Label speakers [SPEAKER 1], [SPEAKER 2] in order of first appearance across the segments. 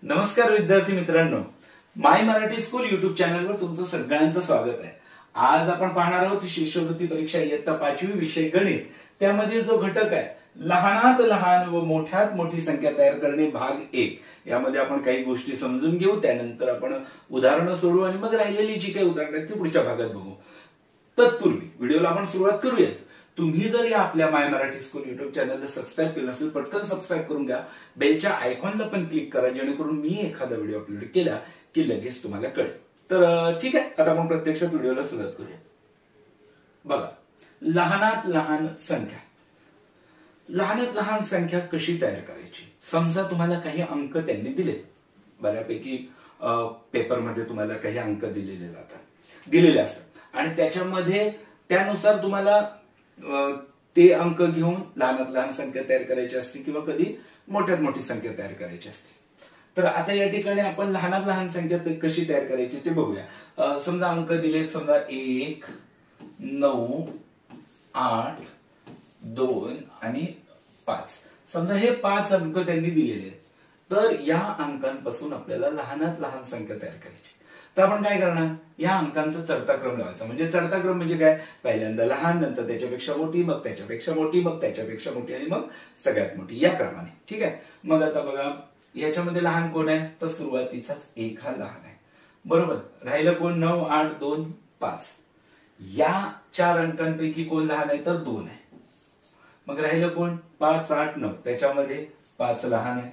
[SPEAKER 1] नमस्कार विद्यार्थी मित्रांनो, माय मराठी स्कूल युट्यूब चॅनलवर तुमचं सगळ्यांचं स्वागत आहे। आज आपण पाहणार आहोत शिष्यवृत्ती परीक्षा इयत्ता 5वी विषय गणित, त्यामधील जो घटक आहे लहानात लहान व मोठ्यात मोठी संख्या तयार करणे भाग 1। यामध्ये आपण काही गोष्टी समजून घेऊ, त्यानंतर आपण उदाहरणं सोडवू आणि मग राहिलेली जी काही उदाहरणं आहेत ती पुढच्या भागात बघू। तत्पूर्वी व्हिडिओला आपण सुरुवात करूयाच। तुम्ही जर या आपल्या माय मराठी स्कूल युट्यूब चॅनलला सबस्क्राइब केलं नसेल पटकन सबस्क्राइब करून घ्या, बेलच्या आयकॉनला पण क्लिक करा जेणेकरून मी एखादा व्हिडिओ अपलोड केला की लगेच तुम्हाला कळेल। तर ठीक आहे, आता आपण प्रत्यक्षात व्हिडिओला सुरुवात करूया। बघा, लहानात लहान संख्या, लहानात लहान संख्या कशी तयार करायची। समजा तुम्हाला काही अंक त्यांनी दिले, बऱ्यापैकी पेपरमध्ये तुम्हाला काही अंक दिलेले असतात आणि त्याच्यामध्ये त्यानुसार तुम्हाला ते अंक घेऊन लहानात लहान संख्या तयार करायची असते किंवा कधी मोठ्यात मोठी संख्या तयार करायची असते। तर आता या ठिकाणी आपण लहानात लहान संख्या कशी तयार करायची ते बघूया। समजा अंक दिले, समजा 1, 9, 8, 2 आणि 5। समजा हे 5 अंक त्यांनी दिलेले आहेत, तर या अंकांपासून आपल्याला लहानात लहान संख्या तयार करायची। तर आपण काय करणार, या अंकांचा चढता क्रम लावायचा। म्हणजे चढता क्रम म्हणजे काय, पहिल्यांदा लहान, नंतर त्याच्यापेक्षा मोठी, मग त्याच्यापेक्षा मोठी, मग त्याच्यापेक्षा मोठी आणि मग सगळ्यात मोठी, या क्रमाने। ठीक आहे, मग आता बघा याच्यामध्ये लहान कोण आहे, तर सुरुवातीचाच 1 हा लहान आहे, बरोबर। राहिलं कोण, 9, 8, 2, 5। या 4 अंकांपैकी कोण लहान आहे, तर 2 आहे। मग राहिलं कोण, 5, 8, 9, त्याच्यामध्ये 5 लहान आहे,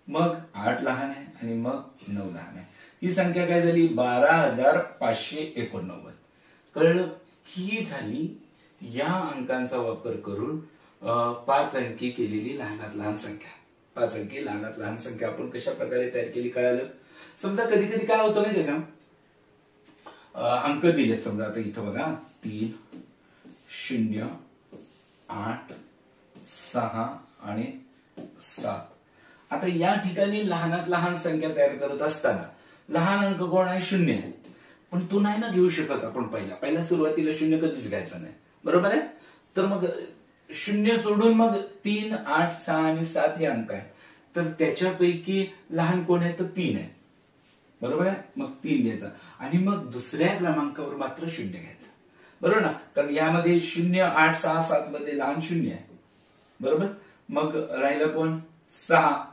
[SPEAKER 1] मग 8 लहान आहे आणि मग 9 लहान आहे। ही संख्या काय झाली, 12,589। कळलं, ही झाली या अंकांचा वापर करून 5 अंकी केलेली लहानात लहान संख्या। 5 अंकी लहानात लहान संख्या आपण कशा प्रकारे तयार केली कळालं। समजा कधी कधी काय होतं माहितीये का, अंक दिले, समजा आता इथं बघा 3, 0, 8, 6 आणि 7। आता या ठिकाणी लहानात लहान संख्या तयार करत असताना लहान अंक कोण आहे, 0 आहे, पण तो नाही ना घेऊ शकत आपण पहिला सुरुवातीला 0 कधीच घ्यायचा नाही, बरोबर आहे। तर मग 0 सोडून मग 3, 8, 6 आणि 7 हे अंक आहेत, तर त्याच्यापैकी लहान कोण आहे, तर 3 आहे, बरोबर आहे। मग 3 घ्यायचा आणि मग दुसऱ्या क्रमांकावर मात्र 0 घ्यायचा, बरोबर ना, कारण यामध्ये 0, 8, 6, 7 मध्ये लहान 0 आहे, बरोबर। मग राहिलं कोण, 6,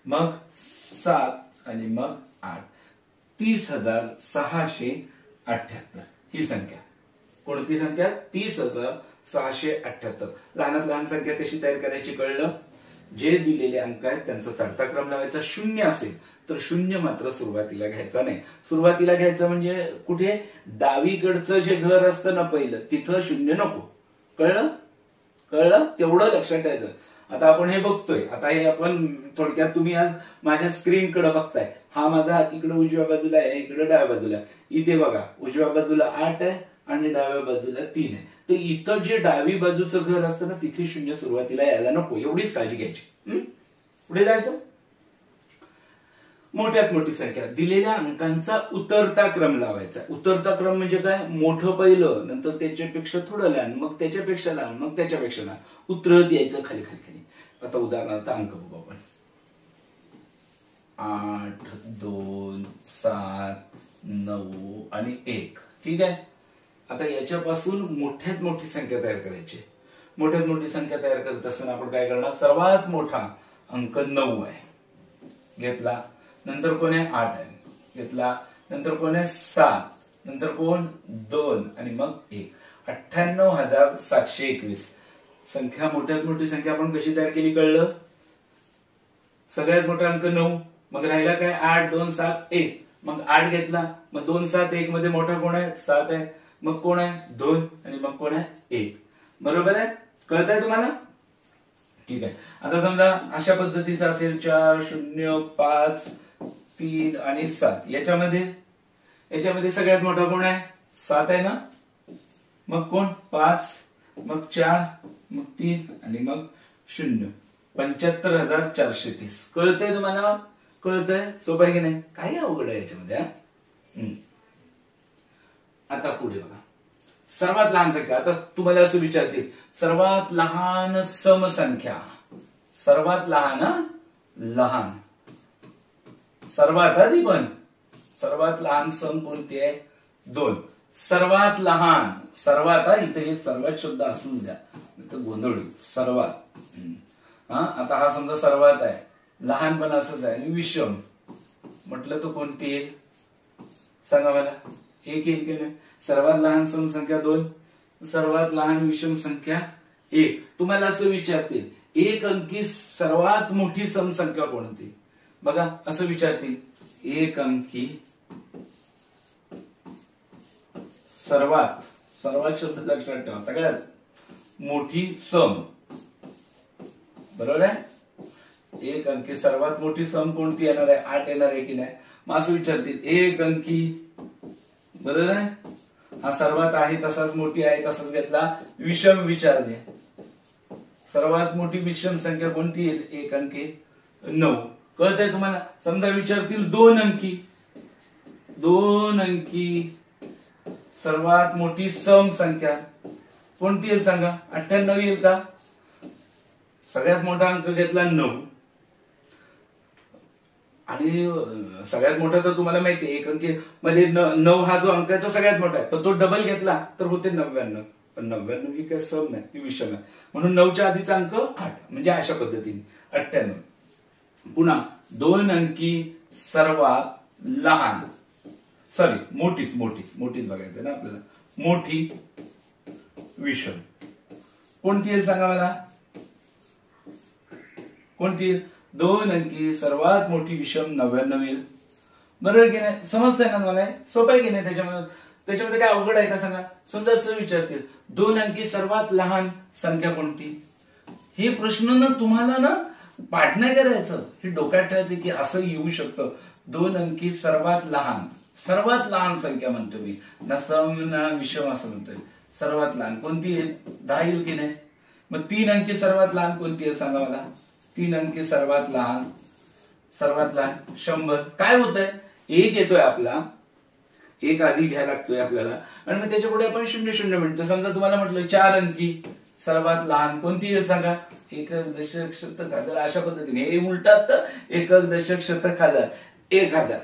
[SPEAKER 1] मग 7 आणि मग 8, 30,678 ही संख्या। कोणती संख्या, 30,678। लहानात लहान संख्या कशी तयार करायची कळलं। जे दिलेले अंक आहेत त्यांचा चढता क्रम लावायचा। 0 असेल तर 0 मात्र सुरुवातीला घ्यायचा नाही। सुरुवातीला घ्यायचं म्हणजे कुठे, डावीकडचं जे घर असतं ना पहिलं, तिथं 0 नको। कळलं, तेवढं लक्षात ठेवायचं। आता आपण हे बघतोय, आता हे आपण थोडक्यात तुम्ही आज माझ्या स्क्रीनकडे बघताय, हा माझा हात इकडे उजव्या बाजूला आहे, इकडे डाव्या बाजूला आहे। इथे बघा उजव्या बाजूला 8 आहे आणि डाव्या बाजूला 3 आहे। तर इथं जे डावी बाजूचं घर असतं ना, तिथे 0 सुरुवातीला यायला नको, एवढीच काळजी घ्यायची। पुढे जायचं, मोठ्यात मोठी संख्या, दिलेल्या अंकांचा उतरता क्रम लावायचा। उतरता क्रम म्हणजे काय, मोठं पहिलं, नंतर त्याच्यापेक्षा थोडं लहान, मग त्याच्यापेक्षा लहान, मग त्याच्यापेक्षा लहान, उतरत यायचं खाली खाली खाली। आता उदाहरणार्थ अंक बघू आपण, 8, 2, 7, 9 आणि 1। ठीक आहे, आता याच्यापासून मोठ्यात मोठी संख्या तयार करायची। मोठ्यात मोठी संख्या तयार करत असताना आपण काय करणार, सर्वात मोठा अंक 9 आहे, घेतला, नंतर कोण आहे, 8 आहे, घेतला, नंतर कोण आहे, 7, नंतर कोण, 2 आणि मग 1, 98,721। संख्या, मोठ्यात मोठी संख्या आपण कशी तयार केली कळलं। सगळ्यात मोठा अंक 9, मग राहिला काय, 8, 2, 7, 1, मग 8 घेतला, मग 2, 7, 1 मध्ये मोठा कोण आहे, 7 आहे, मग कोण आहे, 2 आणि मग कोण आहे, 1, बरोबर आहे। कळतंय तुम्हाला, ठीक आहे। आता समजा अशा पद्धतीचा असेल 4, 0, 5, 3 आणि 7। याच्यामध्ये सगळ्यात मोठा कोण आहे, 7 आहे ना, मग कोण, 5, मग 4, मग 3 आणि मग 0, 75,430। कळतंय तुम्हाला, कळतंय, सोपं आहे की नाही, काही अवघड आहे याच्यामध्ये। आता पुढे बघा, सर्वात लहान संख्या। आता तुम्हाला असं विचारतील, सर्वात लहान समसंख्या, सर्वात लहान सर्वात आधी पण सर्वात लहान सम कोणती आहे 2. सर्वात लहान सर्वात इथे हे सर्वात शब्द असून द्या गोंधळ सर्वात. आता हा समजा सर्वात आहे लहान पण असंच आहे आणि विषम म्हटलं तर कोणती येईल सांगा मला. 1 येईल की नाही. सर्वात लहान सम संख्या 2 सर्वात लहान विषम संख्या 1. तुम्हाला असं विचारतील 1 अंकी सर्वात मोठी सम संख्या कोणती बघा असं विचारतील 1 अंकी सर्वात शब्द लक्षात ठेवा सगळ्यात मोठी सम बरोबर आहे. 1 अंकी सर्वात मोठी सम कोणती येणार आहे 8 येणार आहे की नाही. मग असं विचारतील 1 अंकी बरोबर आहे. हा सर्वात आहे तसाच मोठी आहे तसाच घेतला विषम विचारले सर्वात मोठी विषम संख्या कोणती येईल 1 अंकी 9. कळतंय तुम्हाला. समजा विचारतील 2 अंकी सर्वात मोठी सम संख्या कोणती येईल सांगा 98 येईल का. सगळ्यात मोठा अंक घेतला 9 आणि सगळ्यात मोठा तर तुम्हाला माहिती आहे 1 अंकी मध्ये 9 हा जो अंक आहे तो सगळ्यात मोठा आहे पण तो डबल घेतला तर होते 99. पण 99 ही काही सम नाही ती विषम आहे म्हणून 9च्या आधीचा अंक 8 म्हणजे अशा पद्धतीने 98. पुन्हा 2 अंकी सर्वात लहान मोठीच बघायचं ना आपल्याला मोठी विषम कोणती येईल सांगा मला कोणती येईल 2 अंकी सर्वात मोठी विषम 99 येईल बरोबर की नाही. समजतंय ना मला सोपं आहे की नाही. त्याच्यामध्ये काय अवघड आहे का सांगा. समजा असं विचारतील 2 अंकी सर्वात लहान संख्या कोणती. हे प्रश्न ना तुम्हाला ना पाठ नाही करायचं हे डोक्यात ठेवायचं की असं येऊ शकतं. 2 अंकी सर्वात लहान संख्या म्हणतो मी ना सम ना विषम असं म्हणतोय. सर्वात लहान कोणती येईल 10 येईल की नाही. मग 3 अंकी सर्वात लहान कोणती येईल सांगा मला. 3 अंकी सर्वात लहान 100. काय होतंय 1 येतोय आपला 1 आधी घ्यायला लागतोय आपल्याला आणि मग त्याच्या पुढे आपण 00 म्हणतो. समजा तुम्हाला म्हटलं 4 अंकी सर्वात लहान कोणती येईल सांगा 1 दशक शतक हजार अशा पद्धतीने हे उलट असतं 1 दशक शतक हजार 1000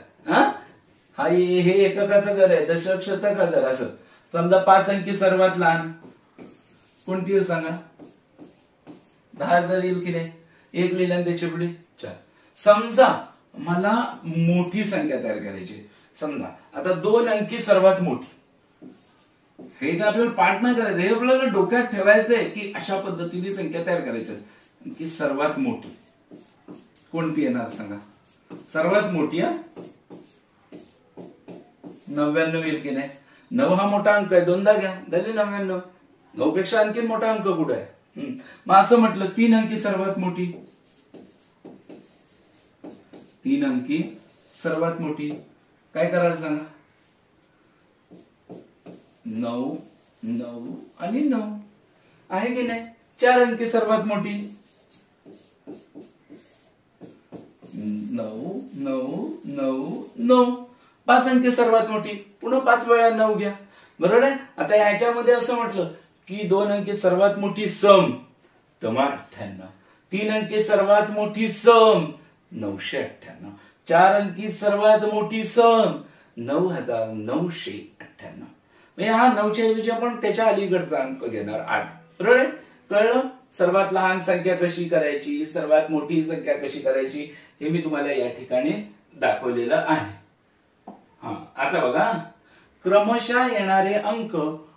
[SPEAKER 1] हे एककाचं घर आहे दशक शतक हजार असं. समजा 5 अंकी सर्वात लहान कोणती येईल सांगा 10,000 येईल की नाही. 1 लिहिल्याने त्याच्या पुढे 4. समजा मला मोठी संख्या तयार करायची समजा आता 2 अंकी सर्वात मोठी हे काय आपल्याला पाठ नाही करायचं हे आपल्याला डोक्यात ठेवायचंय की अशा पद्धतीने संख्या तयार करायची की सर्वात मोठी कोणती येणार सांगा. सर्वात मोठी 99 येईल की नाही. 9 हा मोठा अंक आहे 2दा घ्या झाली 99. 9 पेक्षा आणखी मोठा अंक कुठे आहे. मग असं म्हटलं 3 अंकी सर्वात मोठी 3 अंकी सर्वात मोठी काय करायला सांगा 9 9 आणि 9 आहे की नाही. 4 अंकी सर्वात मोठी 9 9 9 9. 5 अंकी सर्वात मोठी पुन्हा 5 वेळा 9 घ्या बरोबर आहे. आता ह्याच्यामध्ये असं म्हटलं की 2 अंकी सर्वात मोठी सम तर 98. 3 अंकी सर्वात मोठी सम 998. 4 अंकी सर्वात मोठी सम 9998. म्हणजे हा 9च्या ऐवजी आपण त्याच्या अलीकडचा अंक घेणार 8 बरोबर आहे. कळलं. सर्वात लहान संख्या कशी करायची सर्वात मोठी संख्या कशी करायची हे मी तुम्हाला या ठिकाणी दाखवलेलं आहे. आता बघा क्रमशः येणारे अंक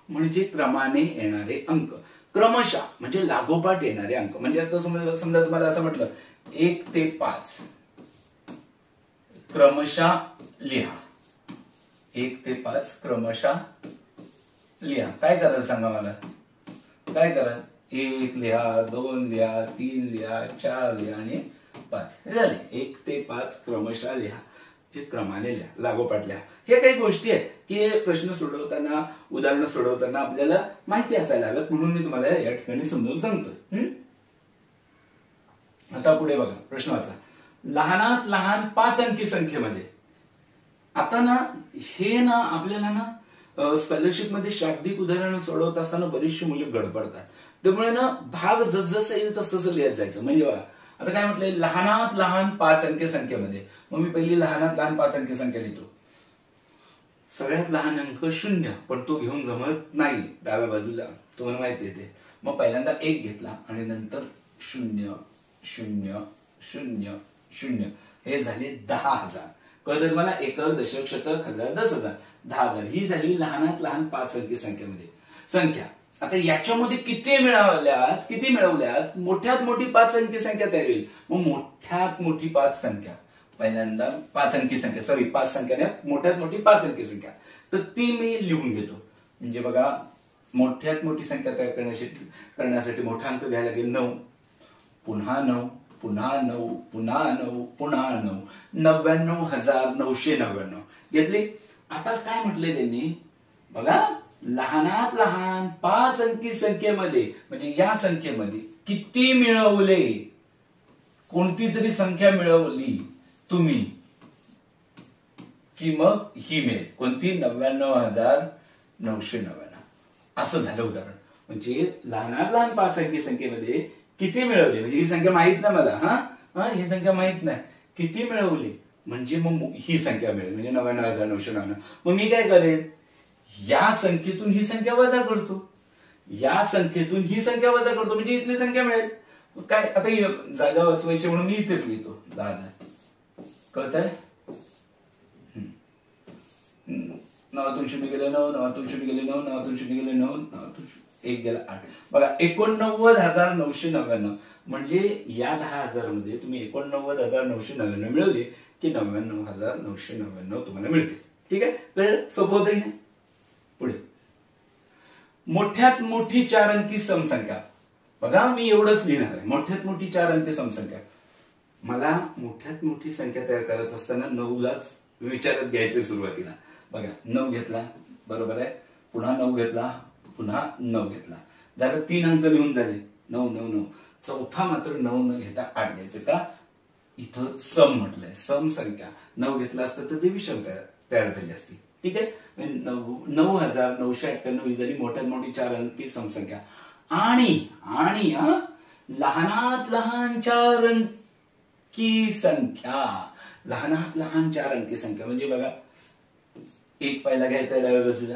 [SPEAKER 1] म्हणजे क्रमाने येणारे अंक. क्रमशः म्हणजे लागोपाठ येणारे अंक म्हणजे आता समजा तुम्हाला असं म्हटलं 1 ते 5 क्रमशः लिहा 1 ते 5 क्रमशः लिहा. काय कराल सांगा मला काय कराल 1 लिहा 2 लिहा 3 लिहा 4 लिहा आणि 5 हे झाले 1 ते 5 क्रमशः लिहा जे क्रमाने लिहा लागोपाठ लिहा. हे काही गोष्टी आहेत की प्रश्न सोडवताना उदाहरणं सोडवताना आपल्याला माहिती असायला हवं म्हणून मी तुम्हाला या ठिकाणी समजावून सांगतोय. आता पुढे बघा प्रश्न वाचा. लहानात लहान 5 अंकी संख्येमध्ये आता ना हे ना आपल्याला ना स्कॉलरशिप मध्ये शाब्दिक उदाहरणं सोडवत असताना बरीचशी मुले गडबडतात त्यामुळे ना भाग जसजसं येईल तसं लिहित जायचं. म्हणजे बघा आता काय म्हटलंय, लहानात लहान 5 अंकी संख्येमध्ये. मग मी पहिली लहानात लहान 5 अंकी संख्या लिहितो. सगळ्यात लहान अंक 0, पण तो घेऊन जमत नाही डाव्या बाजूला, तुम्हाला माहिती आहे ते. मग पहिल्यांदा 1 घेतला आणि नंतर 0 0 0 0, हे झाले 10,000. कळतं मला, एकक, दशक, शतक, हजार, 10,000, 10,000 ही झाली लहानात लहान 5 अंकी संख्येमध्ये संख्या. आता याच्यामध्ये किती मिळवल्यास मोठ्यात मोठी 5 अंकी संख्या तयार होईल. मग मोठ्यात मोठी 5 संख्या, पहिल्यांदा 5 अंकी संख्या, सॉरी 5 संख्या नाही, मोठ्यात मोठी 5 अंकी संख्या, तर ती मी लिहून घेतो. म्हणजे बघा, मोठ्यात मोठी संख्या तयार करण्यासाठी मोठा अंक घ्यायला लागेल 9, पुन्हा 9, पुन्हा 9, पुन्हा 9, पुन्हा 9, 99,999 घेतले. आता काय म्हटलंय त्यांनी बघा, लहानात लहान 5 अंकी संख्येमध्ये म्हणजे या संख्येमध्ये किती मिळवले, कोणती तरी संख्या मिळवली तुम्ही की मग ही मिळेल. कोणती? 99,999. असं झालं उदाहरण. म्हणजे लहानात लहान 5 अंकी संख्येमध्ये किती मिळवले, म्हणजे ही संख्या माहित नाही मला, ही संख्या माहित नाही, किती मिळवली म्हणजे मग ही संख्या मिळेल, म्हणजे 99,999. मग मी काय करेन, या संख्येतून ही संख्या वजा करतो, या संख्येतून ही संख्या वजा करतो, म्हणजे इथली संख्या मिळेल. काय आता जागा वाचवायची म्हणून मी इथेच लिहितो 10,000. कळतंय? 9 0 गेले 9, 9 0 गेले 9, 9 0 गेले 9, 9 1 गेला 8. बघा 89,999. म्हणजे या 10,000 मध्ये तुम्ही 89,999 मिळवले की 99,999 तुम्हाला मिळते. ठीक आहे, कळलं? सोपं होतं की नाही? पुढे, मोठ्यात मोठी 4 अंकी समसंख्या. बघा मी एवढंच लिहिणार आहे, मोठ्यात मोठी 4 अंकी समसंख्या. मला मोठ्यात मोठी संख्या तयार करत असताना 9लाच विचारात घ्यायचे सुरुवातीला. बघा 9 घेतला, बरोबर आहे, पुन्हा 9 घेतला, पुन्हा 9 घेतला, झालं 3 अंक लिहून झाले 9 9 9. चौथा मात्र 9 न घेता 8 घ्यायचं का, इथं सम म्हटलंय, सम संख्या. 9 घेतला असतं तर ते विषम तयार झाली असती. ठीक आहे, 9,998 ही झाली मोठ्यात मोठी 4 अंकी समसंख्या. आणि लहानात लहान 4 अंकी संख्या, लहानात लहान 4 अंकी संख्या म्हणजे बघा, 1 पहिला घ्यायचा डाव्या बाजूला,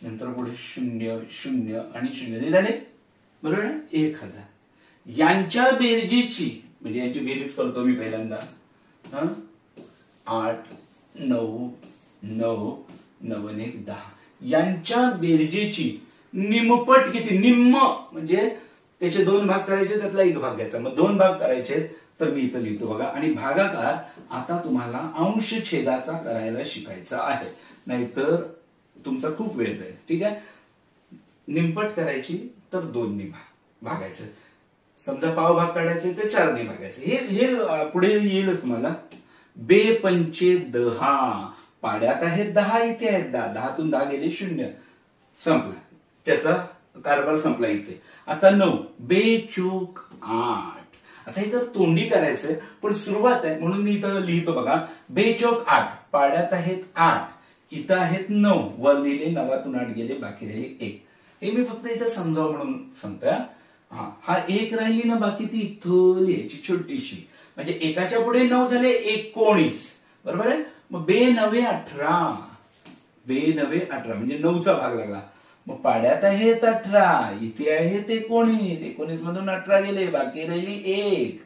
[SPEAKER 1] नंतर पुढे 0 0 आणि 0 झाले, बरोबर. 1,000 यांच्या बेरजेची, म्हणजे यांची बेरीज करतो मी पहिल्यांदा, 8 9 9 9 1 10, यांच्या बेरजेची निमपट किती, निम्म म्हणजे त्याचे 2 भाग करायचे, त्यातला 1 भाग घ्यायचा. मग 2 भाग करायचे तर मी इथं लिहितो बघा. आणि भागाकार आता तुम्हाला अंश छेदाचा करायला शिकायचा आहे, नाहीतर तुमचा खूप वेळ जाईल. ठीक आहे, निमपट करायची तर 2 ने भागायचं, समजा पाव भाग काढायचे तर 4 ने भागायचं. हे पुढे येईलच तुम्हाला. 2 पंचे 10, पाड्यात आहेत 10, इथे आहेत 10, 10तून 10 गेले 0, संपला, त्याचा कारभार संपला इथे. आता 9, 2 चोक 8. आता हे तर तोंडी करायचंय, पण सुरुवात आहे म्हणून मी इथं लिहितो बघा. 2 चोक 8, पाड्यात आहेत 8, इथं आहेत 9, वर लिहिले 9तून 8 गेले, बाकी राहिले 1. हे मी फक्त इथं समजावं म्हणून सांगतोय. हा 1 राहिली ना, बाकी ती इथं लिहायची छोटीशी, म्हणजे एकाच्या पुढे 9 झाले 19, बरोबर आहे. मग 2 9 18, 2 9 18 म्हणजे 9चा भाग लागला. मग पाड्यात आहेत 18, इथे आहेत 19, 19 मधून 18 गेले, बाकी राहिली 1.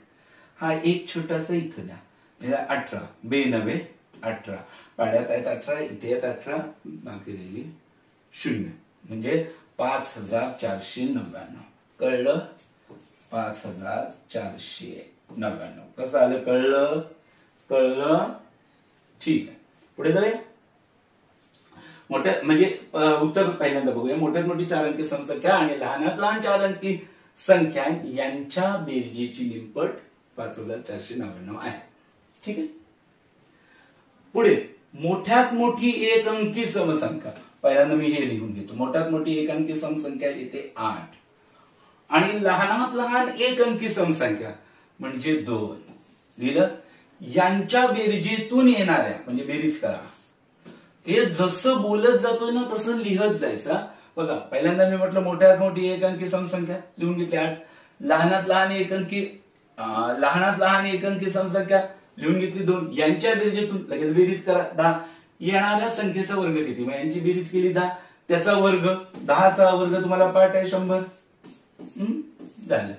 [SPEAKER 1] हा 1 छोटासा इथं द्या, 18, 2 9 18, पाड्यात आहेत 18, इथे आहेत 18, बाकी राहिली 0, म्हणजे 5,499. कळलं? 5,499 कसं आलं, कळलं? कळलं, ठीक आहे. पुढे जाऊया. मोठ्या म्हणजे उत्तर पहिल्यांदा बघूया. मोठ्यात मोठी 4 अंकी समसंख्या आणि लहानात लहान 4 अंकी संख्या यांच्या बेरजेची निमपट 5,499 आहे. ठीक आहे, पुढे मोठ्यात मोठी 1 अंकी समसंख्या. पहिल्यांदा मी हे लिहून घेतो. मोठ्यात मोठी 1 अंकी समसंख्या इथे 8 आणि लहानात लहान 1 अंकी समसंख्या म्हणजे 2 लिहिलं. यांच्या बेरजेतून येणाऱ्या, म्हणजे बेरीज करा. हे जसं बोलत जातोय ना तसं लिहत जायचं. बघा पहिल्यांदा मी म्हटलं मोठ्यात मोठी 1 अंकी समसंख्या लिहून घेतली 8, लहानात लहान 1 अंकी लहानात लहान एक अंकी समसंख्या लिहून घेतली 2, यांच्या बेरजेतून लगेच बेरीज करा 10. येणाऱ्या संख्येचा वर्ग किती, मग यांची बेरीज केली 10, त्याचा वर्ग 10चा वर्ग तुम्हाला पाठ आहे 100. झालं.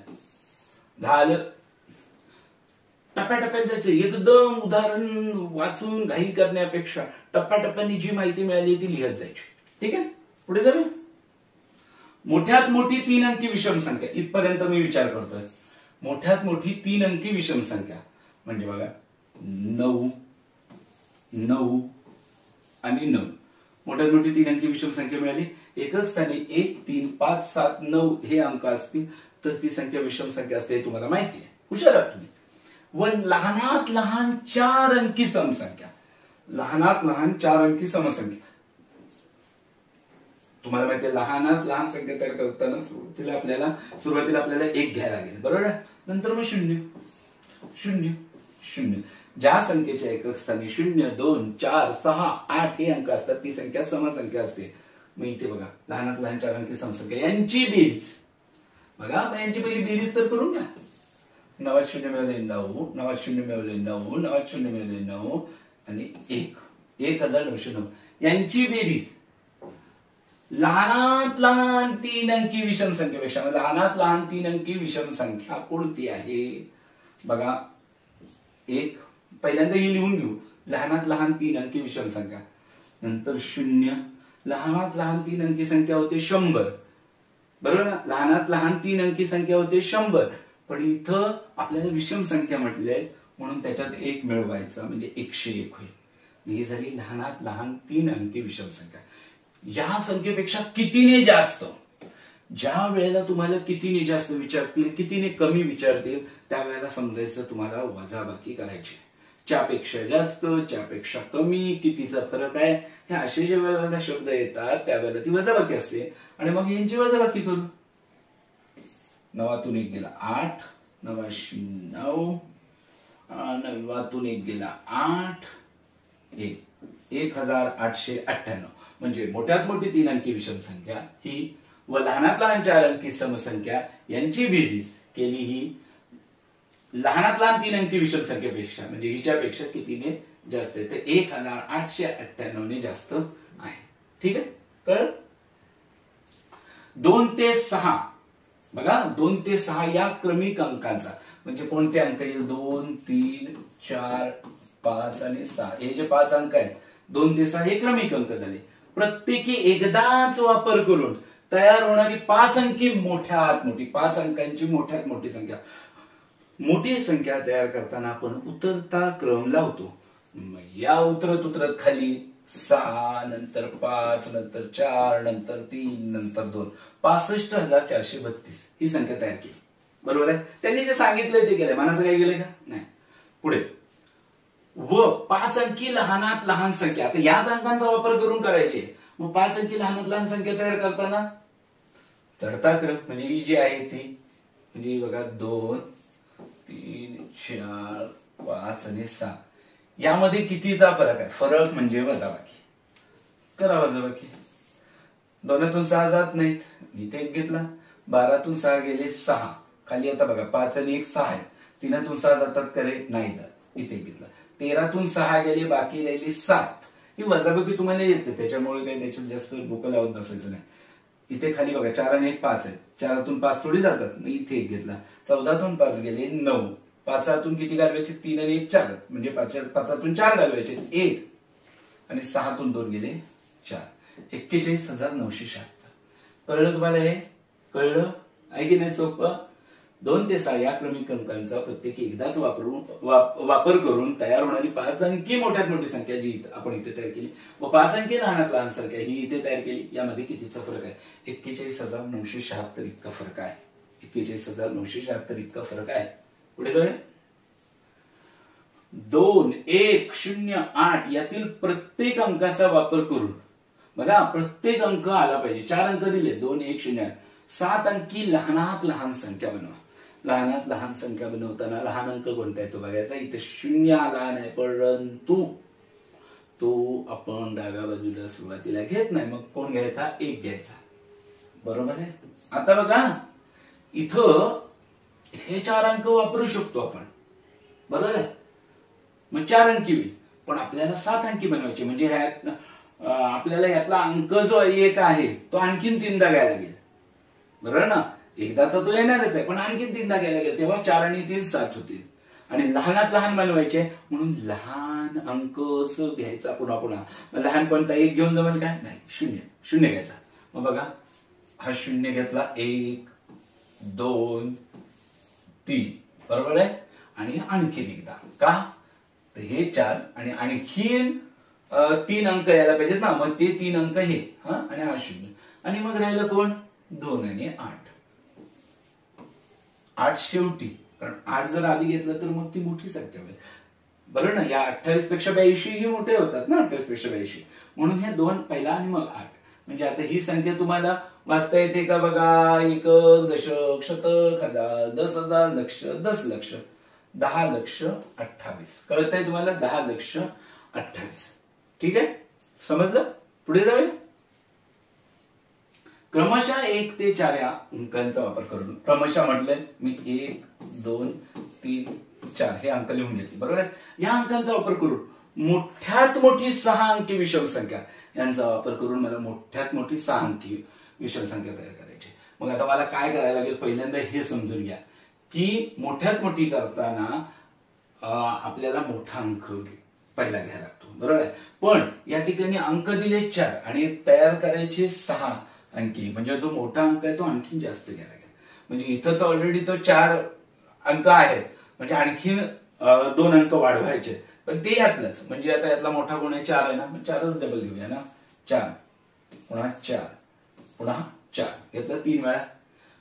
[SPEAKER 1] टप्प्याटप्प्याने जायचं, एकदम उदाहरण वाचून घाई करण्यापेक्षा टप्प्याटप्प्याने जी माहिती मिळाली ती लिहत जायची. ठीक आहे, पुढे जाऊया. मोठ्यात मोठी 3 अंकी विषम संख्या, इथपर्यंत मी विचार करतोय. मोठ्यात मोठी 3 अंकी विषम संख्या म्हणजे बघा 9 9 आणि 9. मोठ्यात मोठी 3 अंकी विषम संख्या मिळाली. एकच स्थानी 1 3 5 7 9 हे अंक असतील तर ती संख्या विषम संख्या असते हे तुम्हाला माहिती आहे. हुशार आहात तुम्ही. व लहानात लहान 4 अंकी समसंख्या, लहानात लहान 4 अंकी समसंख्या. तुम्हाला माहिती आहे लहानात लहान संख्या तयार करताना सुरुवातीला आपल्याला 1 घ्यायला लागेल, बरोबर आहे. नंतर मग 0 0 0. ज्या संख्येच्या एकक स्थानी 0 2 4 6 8 हे अंक असतात ती संख्या समसंख्या असते. मग इथे बघा लहानात लहान 4 अंकी समसंख्या यांची बेरीज बघा, मग यांची पहिली बेरीज तर करून घ्या. 9 0 मिळवले 9 9 0 मिळवले 9 9 0 मिळवले 9 आणि 1 1909 यांची बेरीज लहानात लहान 3 अंकी विषम संख्येपेक्षा, लहानात लहान 3 अंकी विषम संख्या कोणती आहे बघा. एक पहिल्यांदा ही लिहून घेऊ, लहानात लहान 3 अंकी विषम संख्या. नंतर 0, लहानात लहान 3 अंकी संख्या होते 100, बरोबर ना. लहानात लहान 3 अंकी संख्या होते 100, पण इथं आपल्याला विषम संख्या म्हटली आहे म्हणून त्याच्यात 1 मिळवायचा म्हणजे 101 होईल. ही झाली लहानात लहान 3 अंकी विषम संख्या. या संख्येपेक्षा कितीने जास्त, ज्या वेळेला तुम्हाला कितीने जास्त विचारतील कितीने कमी विचारतील त्यावेळेला समजायचं तुम्हाला वजाबाकी करायची. च्यापेक्षा जास्त च्यापेक्षा कमी कितीचा फरक आहे हे असे जे वेळेला शब्द येतात त्यावेळेला ती वजाबाकी असते आणि मग यांची वजाबाकी करू. 9तून 1 गेला 8, 9 9, 9तून 1 गेला 8, 1898. म्हणजे मोठ्यात मोठी 3 अंकी विषम संख्या ही व लहानात लहान 4 अंकी समसंख्या यांची बेरीज केली ही लहानात लहान 3 अंकी विषम संख्येपेक्षा म्हणजे हिच्यापेक्षा कितीने जास्त आहे, तर 1898 ने जास्त आहे. ठीक आहे, कळलं. 2 ते 6 बघा, 2 ते 6 या क्रमिक अंकांचा म्हणजे कोणते अंक येईल, 2 3 4 5 आणि 6 हे जे 5 अंक आहेत 2 ते 6 हे क्रमिक अंक झाले. प्रत्येकी एकदाच वापर करून तयार होणारी 5 अंकी मोठ्यात मोठी 5 अंकांची मोठ्यात मोठी संख्या. मोठी संख्या तयार करताना आपण उतरता क्रम लावतो. या उतरत उतरत खाली 6 नंतर 5 नंतर 4 नंतर 3 नंतर 2 65,432 ही संख्या तयार केली, बरोबर आहे. त्यांनी जे सांगितलंय ते केलंय, मनाचं काही गेलंय का नाही. पुढे व 5 अंकी लहानात लहान संख्या, आता याच अंकांचा वापर करून करायचे. मग 5 अंकी लहानात लहान संख्या तयार करताना चढता क्रम म्हणजे ही जी आहे ती म्हणजे बघा 2 3 4 5 आणि 6 यामध्ये कितीचा फरक आहे, फरक म्हणजे वजाबाकी. करा वजाबाकी. 2तून 6 जात नाहीत, इथे 1 घेतला. 12तून 6 गेले 6, खाली आता बघा 5 आणि 1 6 आहे. 3तून 6 जातात करे नाही जात, इथे घेतला. 13तून 6 गेले बाकी राहिली 7. ही वजाबाकी तुम्हाला येते त्याच्यामुळे काही त्याच्यात जास्त डोकं लावत बसायचं नाही. इथे खाली बघा 4 आणि 1 5 आहे, 4तून 5 थोडी जातात, मग इथे 1 घेतला. 14तून 5 गेले 9, 5तून किती घालवायचे 3 आणि 1 4 म्हणजे 5तून 4 घालवायचे 1 आणि 6तून 2 गेले 4. 41,976. कळलं तुम्हाला, हे कळलं आहे की नाही. सोपं. 2 ते 6 या क्रमिक अंकांचा प्रत्येकी एकदाच वापर करून तयार होणारी 5 अंकी मोठ्यात मोठी संख्या जी आपण इथे तयार केली व 5 अंकी लहानात लहान संख्या ही इथे तयार केली, यामध्ये कितीचा फरक आहे, 41,976 इतका फरक आहे. 41,976 इतका फरक आहे. पुढे जाऊया. 2 1 0 8 यातील प्रत्येक अंकाचा वापर करून बघा प्रत्येक अंक आला पाहिजे. 4 अंक दिले 2 1 0 8. 7 अंकी लहानात लहान संख्या बनवा. लहानात लहान संख्या बनवताना लहान अंक कोणता आहे तो बघायचा. इथे 0 लहान आहे परंतु तो आपण डाव्या बाजूला सुरुवातीला घेत नाही, मग कोण घ्यायचा 1 घ्यायचा, बरोबर आहे. आता बघा इथं हे 4 अंक वापरू शकतो आपण, बरोबर आहे. मग 4 अंकी होईल, पण आपल्याला 7 अंकी बनवायचे. म्हणजे आपल्याला यातला अंक जो एक आहे तो आणखीन 3दा घ्यायला लागेल, बरोबर ना. एकदा तर तो येणारच आहे, पण आणखीन 3दा घ्यायला लागेल. तेव्हा 4 आणि 3 7 होतील. आणि लहानात लहान बनवायचे म्हणून लहान अंकच घ्यायचा पुन्हा पुन्हा. लहान कोणता एक घेऊन जमेल काय, नाही, शून्य घ्यायचा. मग बघा, हा 0 घेतला, 1 2 3, बरोबर आहे. आणि आणखीन एकदा का, तर हे 4 आणि आणखीन 3 अंक यायला पाहिजेत ना. मग ते 3 अंक हे, आणि हा 0. आणि मग राहिलं कोण, 2 आणि 8. 8 शेवटी, कारण 8 जर आधी घेतलं तर मग ती मोठी संख्या होईल, बरोबर ना. या 28 पेक्षा 82 ही मोठे होतात ना, 28 पेक्षा 82. म्हणून हे 2 पहिला आणि मग 8. म्हणजे आता ही संख्या तुम्हाला वाचता येते का बघा. एकक, दशक, शतक, हजार, 10,000, लक्ष, 10 लक्ष, 10 लक्ष 28. कळतंय तुम्हाला, 10 लक्ष 28. ठीक आहे, समजलं. पुढे जाऊया. क्रमशः 1 ते 4 या अंकांचा वापर करून, क्रमशः म्हटलंय मी 1 2 3 4 हे अंक लिहून घेतले, बरोबर आहे. या अंकांचा वापर करून मोठ्यात मोठी 6 अंकी विषम संख्या यांचा वापर करून मला मोठ्यात मोठी 6 अंकी विषम संख्या तयार करायची. मग आता मला काय करायला लागेल, पहिल्यांदा हे समजून घ्या की मोठ्यात मोठी करताना आपल्याला मोठा अंक पहिला घ्यायला लागतो, बरोबर आहे. पण या ठिकाणी अंक दिले 4 आणि तयार करायचे 6 अंकी, म्हणजे जो मोठा अंक आहे तो आणखीन जास्त घ्यायला लागेल. म्हणजे इथं तर ऑलरेडी तो 4 अंक आहेत, म्हणजे आणखीन 2 अंक वाढवायचे. पण ते यातलंच, म्हणजे आता यातला मोठा कोण आहे, 4 आहे ना, मग 4च डबल घेऊया ना. 4 पुन्हा 4 पुन्हा 4 घेतलं 3 वेळा.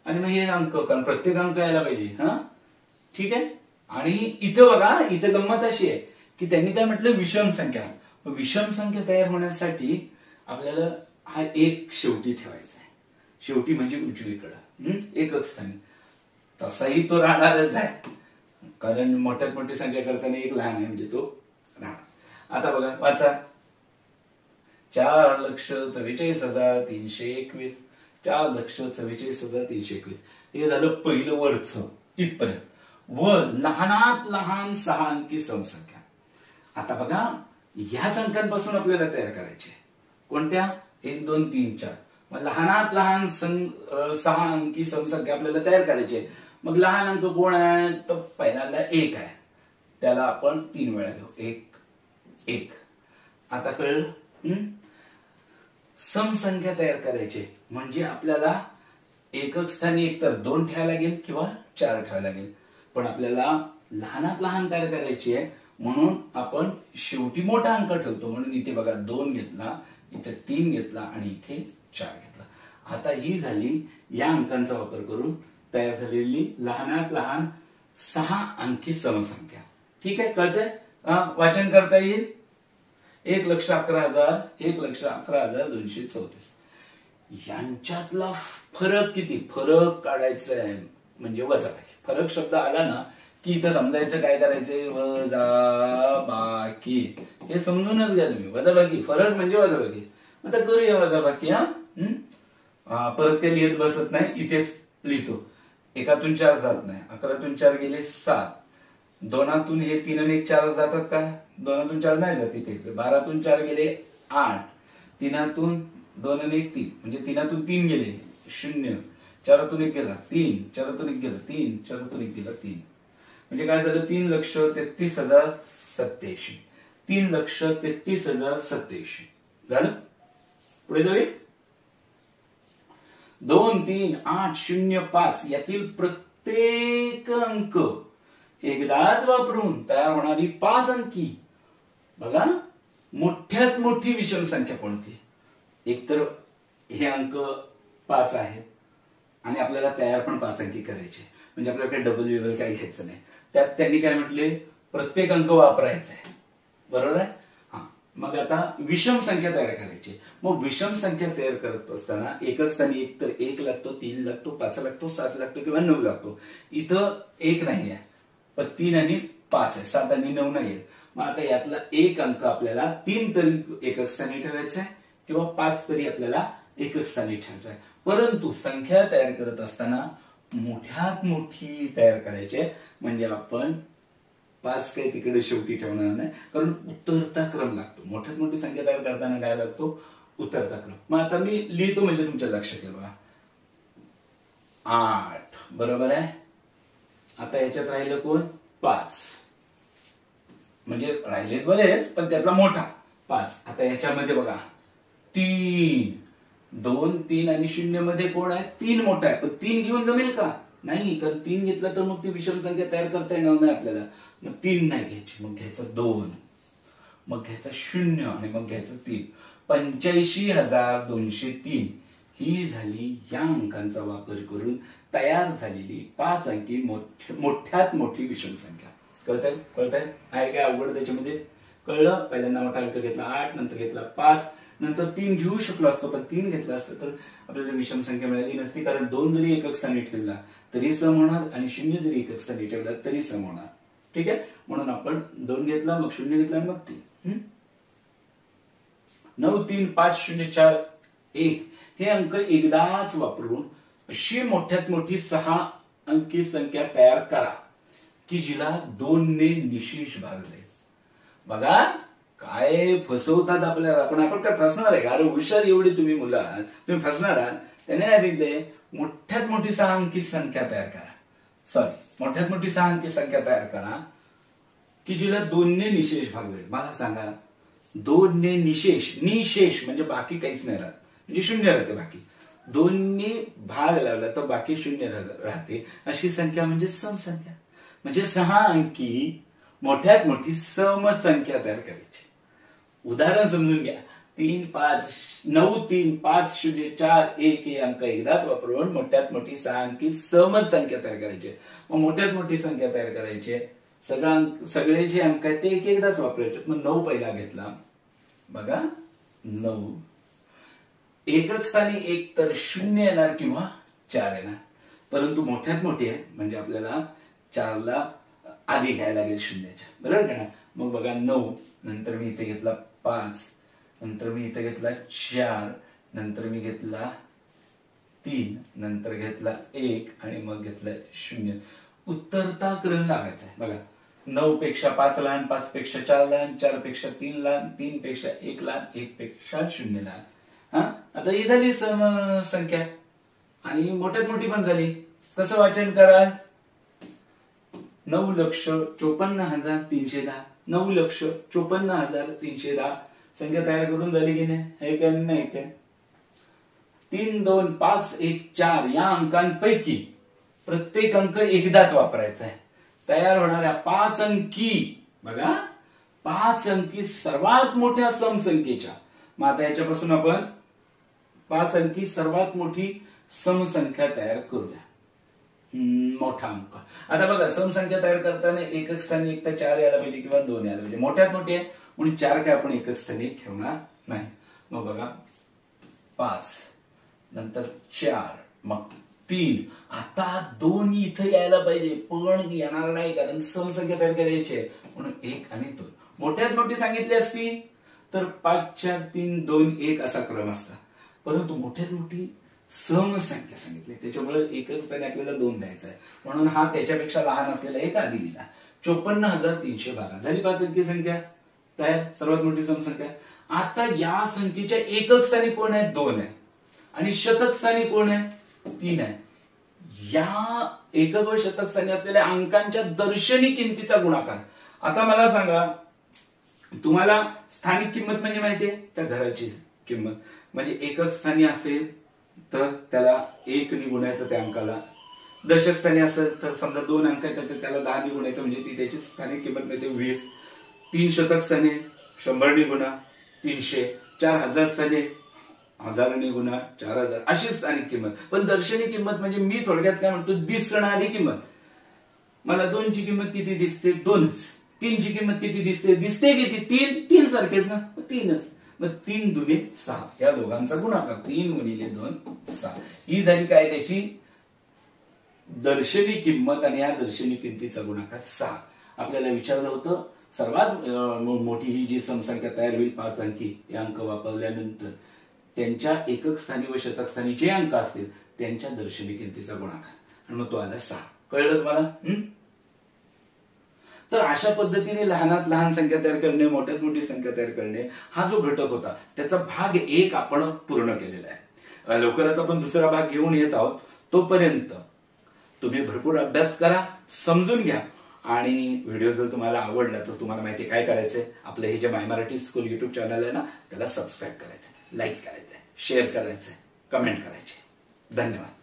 [SPEAKER 1] आणि मग हे अंक, कारण प्रत्येक अंक यायला पाहिजे. ठीक आहे. आणि इथं बघा, इथं गंमत अशी आहे की त्यांनी काय म्हटलं, विषम संख्या. विषम संख्या तयार होण्यासाठी आपल्याला हा 1 शेवटी ठेवायचा आहे. शेवटी म्हणजे उजवीकडं, एकच स्थानी. तसाही तो राहणारच आहे, कारण मोठ्यात मोठी संख्या करताना 1 लहान आहे, म्हणजे तो राहणार. आता बघा, वाचा. 4,44,321, 4,44,321. हे झालं पहिलं वरचं इथपर्यंत. व लहानात लहान 6 अंकी समसंख्या. आता बघा, ह्याच अंकांपासून आपल्याला तयार करायचे. कोणत्या, 1 2 3 4. मग लहानात लहान 6 अंकी समसंख्या आपल्याला तयार करायचे. मग लहान अंक कोण आहे, तर पहिल्यांदा 1 आहे, त्याला आपण 3 वेळा घेऊ. 1 1. आता कळलं. समसंख्या तयार करायचे म्हणजे आपल्याला एकक स्थानी एकतर 2 ठेवायला लागेल किंवा 4 ठेवायला लागेल. पण आपल्याला लहानात लहान तयार करायची आहे, म्हणून आपण शेवटी मोठा अंक ठेवतो. म्हणून इथे बघा 2 घेतला, इथे 3 घेतला आणि इथे 4 घेतला. आता ही झाली या अंकांचा वापर करून तयार झालेली लहानात लहान 6 अंकी समसंख्या. ठीक आहे, कळतंय. वाचन करता येईल. 1,11,000, 1,11,234. यांच्यातला फरक किती, फरक काढायचा आहे, म्हणजे वजाबाकी. फरक शब्द आला ना की इथं समजायचं काय करायचंय, वजाबाकी. हे समजूनच घ्या तुम्ही. वजाबाकी, फरक म्हणजे वजाबाकी. आता करूया वजाबाकी. परत ते लिहित बसत नाही, इथेच लिहितो. 1तून 4 जात नाही, 11तून 4 गेले 7, 2तून हे 3 आणि 1 4 जातात का, 2तून 4 नाही जात इथे. 12तून 4 गेले 8, 3तून 2 आणि 1 3, म्हणजे 3तून 3 गेले 0, 4तून 1 गेला 3, 4तून 1 गेला 3, 4तून 1 गेला 3. म्हणजे काय झालं, 3,33,087. 3,33,087 झालं. पुढे जाऊया. 2 3 8 0 5 यातील प्रत्येक अंक एकदाच वापरून तयार होणारी 5 अंकी. बघा, मोठ्यात मोठी विषम संख्या कोणती. एकतर हे अंक 5 आहेत आणि आपल्याला तयार पण 5 अंकी करायचे, म्हणजे आपल्याकडे डबल विबल काही घ्यायचं नाही. त्यात त्यांनी काय म्हटले, प्रत्येक अंक वापरायचा आहे, बरोबर आहे. मग आता विषम संख्या तयार करायची. मग विषम संख्या तयार करत असताना एकच स्थानी एक तर 1 लागतो, 3 लागतो, 5 लागतो, 7 लागतो किंवा 9 लागतो. इथं 1 नाही आहे, पण 3 आणि 5 आहे, 7 आणि 9 नाही आहे. मग आता यातला एक अंक आपल्याला 3 तरी एकक स्थानी ठेवायचा आहे किंवा 5 तरी आपल्याला एकक स्थानी ठेवायचा आहे. परंतु संख्या तयार करत असताना मोठ्यात मोठी तयार करायची आहे. म्हणजे आपण 5 काही तिकडे शेवटी ठेवणार नाही, कारण उतरता क्रम लागतो. मोठ्यात मोठी संख्या तयार करताना काय लागतो? उतरता क्रम. मग आता मी लिहितो म्हणजे तुमच्या लक्षात येईल बघा. 8 बरोबर आहे. आता याच्यात राहिलं कोण? 5. म्हणजे राहिलेत बरेच, पण त्यातला मोठा 5. आता याच्यामध्ये बघा 3, 2, 3 आणि 0 मध्ये कोण आहे? 3 मोठा आहे. पण 3 घेऊन जमेल का? नाही. तर 3 घेतला तर मग ती विषम संख्या तयार करता येणार नाही आपल्याला. मग 3 नाही घ्यायची, मग घ्यायचा 2, मग घ्यायचा 0 आणि मग घ्यायचं 3. 85,203 ही झाली या अंकांचा वापर करून तयार झालेली 5 अंकी मोठ्यात मोठी विषम संख्या. कळतंय? आहे काय अवघड त्याच्यामध्ये? कळलं? पहिल्यांदा मोठा अंक घेतला 8, नंतर घेतला 5, नंतर 3 घेऊ शकलो असतो, पण 3 घेतला असतं तर आपल्याला विषम संख्या मिळाली नसती. कारण 2 जरी एकक स्थानी ठेवला तरी सम होणार आणि 0 जरी एकक स्थानी ठेवला तरी सम होणार. ठीक आहे. म्हणून आपण 2 घेतला, मग 0 घेतला आणि मग 3. 9, 3, 5, 0, 4, 1 हे अंक एकदाच वापरून अशी मोठ्यात मोठी 6 अंकी संख्या तयार करा की जिला 2 ने निशेष भाग जाईल. बघा काय फसवतात आपल्याला. पण आपण काय फसणार आहे का? अरे हुशार एवढी तुम्ही मुलं आहात, तुम्ही फसणार आहात. त्याने काय सांगितले? मोठ्यात मोठी 6 अंकी संख्या तयार करा. मोठ्यात मोठी 6 अंकी संख्या तयार करा की जिला 2 ने निशेष भाग जाईल. मला सांगा 2 ने निशेष म्हणजे बाकी काहीच नाही राहत, म्हणजे 0 राहते. बाकी 2 ने भाग लावला तर बाकी 0 राहते. अशी संख्या म्हणजे समसंख्या. म्हणजे 6 अंकी मोठ्यात मोठी समसंख्या तयार करायची. उदाहरण समजून घ्या. 9, 3, 5, 0, 4, 1 हे अंक एकदाच वापरून मोठ्यात मोठी 6 अंकी समसंख्या तयार करायची. मग मोठ्यात मोठी संख्या तयार करायची, सगळे जे अंक आहेत ते एकदाच वापरायचे. मग 9 पहिला घेतला बघा. 9 एकक स्थानी एक तर 0 येणार किंवा 4 येणार, परंतु मोठ्यात मोठी आहे म्हणजे आपल्याला 4 ला आधी घ्यायला लागेल 0च्या. बरोबर का? मग बघा 9 नंतर मी इथे घेतला 5, नंतर मी इथे घेतला 4, नंतर मी घेतला 3, नंतर घेतला 1 आणि मग घेतला 0. उतरता क्रम लागायचा आहे. बघा 9 पेक्षा 5 लहान, 5 पेक्षा 4 लहान, 4 पेक्षा 3 लहान, 3 पेक्षा 1 लहान, 1 पेक्षा 0 लहान. आता ही झाली संख्या आणि मोठ्यात मोठी पण झाली. कसं वाचन कराल? 9,54,310 9,54,310 संख्या तयार करून झाली की नाही? हे काय नाही काय? 3, 2, 5, 1, 4 या अंकांपैकी प्रत्येक अंक एकदाच वापरायचा आहे. तयार होणाऱ्या 5 अंकी बघा 5 अंकी सर्वात मोठ्या समसंख्येच्या. मग आता याच्यापासून आपण 5 अंकी सर्वात मोठी समसंख्या तयार करूया. मोठा अंक. आता बघा समसंख्या तयार करताना एकक स्थानी एक तर 4 यायला पाहिजे किंवा 2 यायला पाहिजे. मोठ्यात मोठी आहे म्हणून 4 काय आपण एकक स्थानी ठेवणार नाही. मग बघा 5 नंतर 4 मग 3. आता 2 इथं यायला पाहिजे पण येणार नाही कारण समसंख्या तयार करायची आहे म्हणून 1 आणि 2. मोठ्यात मोठी सांगितली असती तर 5, 4, 3, 2, 1 असा क्रम असता. परंतु मोठ्यात मोठी समसंख्या सांगितली त्याच्यामुळे एकच स्थानी आपल्याला 2 द्यायचा आहे म्हणून हा त्याच्यापेक्षा लहान असलेला एक आधी लिहिला. 54,312 झाली 5 अंकी संख्या तयार, सर्वात मोठी समसंख्या. आता या संख्येच्या एकक स्थानी कोण आहे? 2 आहे आणि शतक स्थानी कोण आहे? 3 आहे. या एकक व शतक स्थानी असलेल्या अंकांच्या दर्शनी किमतीचा गुणाकार. आता मला सांगा तुम्हाला स्थानिक किंमत म्हणजे माहितीये त्या घराची किंमत. म्हणजे एकक स्थानी असेल तर त्याला 1 ने गुणायचं त्या अंकाला. दशक स्थानी असेल तर समजा 2 अंक आहेत तर त्याला 10 ने गुणायचं म्हणजे ती त्याची स्थानिक किंमत मिळते 20. 3 शतक स्थानी 100 ने गुणा 300. 4000 स्थानी 1000 ने गुणा 4000 अशी स्थानिक किंमत. पण दर्शनी किंमत म्हणजे मी थोडक्यात काय म्हणतो दिसणारी किंमत. मला 2 ची किंमत किती दिसते? 2च. 3 ची किंमत किती दिसते? दिसते किती? 3. 3 सारखेच ना 3च. मग 3 दुने 6 या दोघांचा गुणाकार 3 गुणिले 2 6 ही झाली काय त्याची दर्शनी किंमत आणि या दर्शनी किमतीचा गुणाकार 6. आपल्याला विचारलं होतं सर्वात मोठी ही जी समसंख्या तयार होईल 5 अंकी हे अंक वापरल्यानंतर त्यांच्या एकक स्थानी व शतक स्थानी जे अंक असतील त्यांच्या दर्शनी किमतीचा गुणाकार. आणि मग तो आला 6. कळलं तुम्हाला? तर अशा पद्धतीने लहानात लहान संख्या तयार करणे, मोठ्यात मोठी संख्या तयार करणे, हा जो घटक होता त्याचा भाग 1 आपण पूर्ण केलेला आहे. लवकरच आपण दुसरा भाग घेऊन येत आहोत. तोपर्यंत तुम्ही भरपूर अभ्यास करा, समजून घ्या, आणि व्हिडिओ जर तुम्हाला आवडला तर तुम्हाला माहिती काय करायचंय, आपलं हे जे माय मराठी स्कूल युट्यूब चॅनल आहे ना, त्याला सबस्क्राईब करायचंय, लाईक करायचंय, शेअर करायचंय, कमेंट करायचे. धन्यवाद.